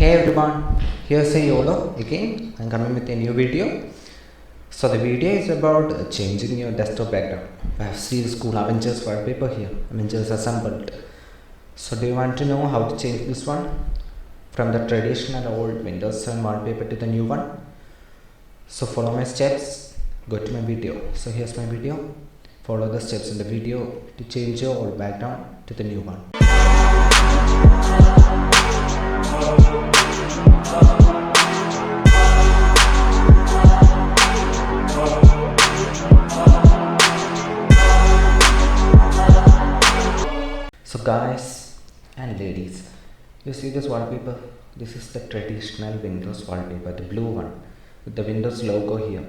Hey everyone, here's a YOLO again. I'm coming with a new video. So the video is about changing your desktop background. I have seen school Avengers wallpaper here, Avengers assembled. So do you want to know how to change this one from the traditional old Windows 7 wallpaper to the new one? So follow my steps, go to my video. So here's my video. Follow the steps in the video to change your old background to the new one. So guys and ladies, you see this wallpaper? This is the traditional Windows wallpaper, the blue one with the Windows logo here.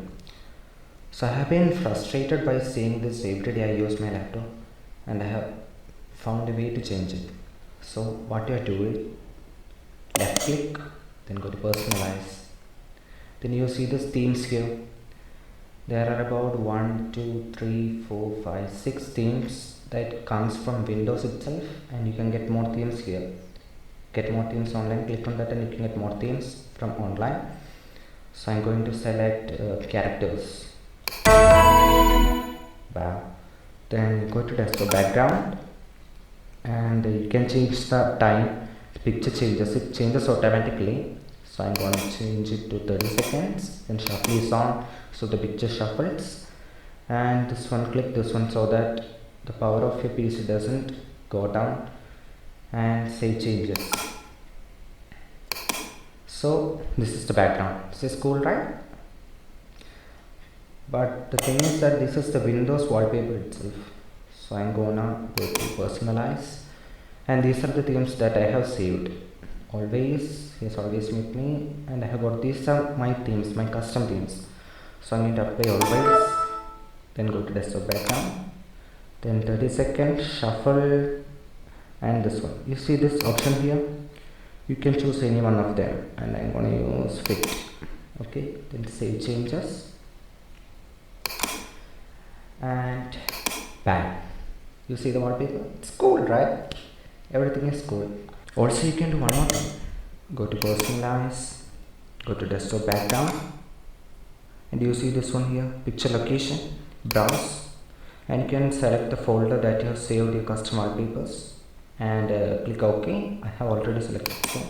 So I have been frustrated by seeing this every day I use my laptop, and I have found a way to change it. So what you are doing, left click, then go to personalize. Then you see this themes here. There are about 1, 2, 3, 4, 5, 6 themes that comes from Windows itself, and you can get more themes here. Get more themes online, click on that and you can get more themes from online. So I'm going to select characters. Wow. Then go to desktop background, and you can change the time. The picture changes, it changes automatically. So I'm going to change it to 30 seconds. Then shuffle is on, so the picture shuffles. And this one, click this one so that the power of your PC doesn't go down. And save changes. So this is the background. This is cool, right? But the thing is that this is the Windows wallpaper itself. So I'm gonna go to personalize, and these are the themes that I have saved. Always, yes, always with me, and I have got these are my themes, my custom themes. So I'm going to apply always, then go to desktop background, then 30 seconds, shuffle, and this one. You see this option here? You can choose any one of them, and I'm going to use fit. Okay, then save changes, and bang. You see the wallpaper? It's cool, right? Everything is cool. Also, you can do one more thing. Go to personalize, go to desktop background, and you see this one here, picture location, browse, and you can select the folder that you have saved your custom wallpapers, and click OK. I have already selected, so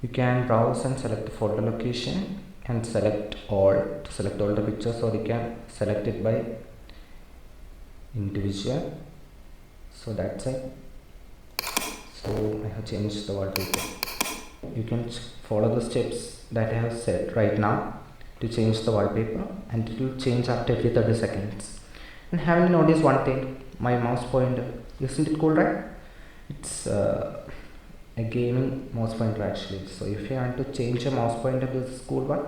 you can browse and select the folder location and select all to select all the pictures, or you can select it by individual. So that's it. So I have changed the wallpaper. You can follow the steps that I have said right now to change the wallpaper, and it will change after every 30 seconds. And have you noticed one thing? My mouse pointer, isn't it cool, right? It's a gaming mouse pointer actually. So if you want to change your mouse pointer to this cool one,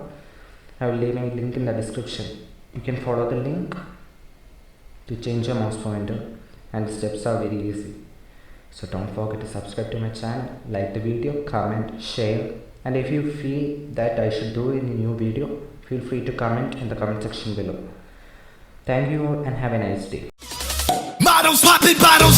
I will leave a link in the description. You can follow the link to change your mouse pointer, and the steps are very easy. So don't forget to subscribe to my channel, like the video, comment, share, and if you feel that I should do a new video, feel free to comment in the comment section below. Thank you and have a nice day. Models popping bottles.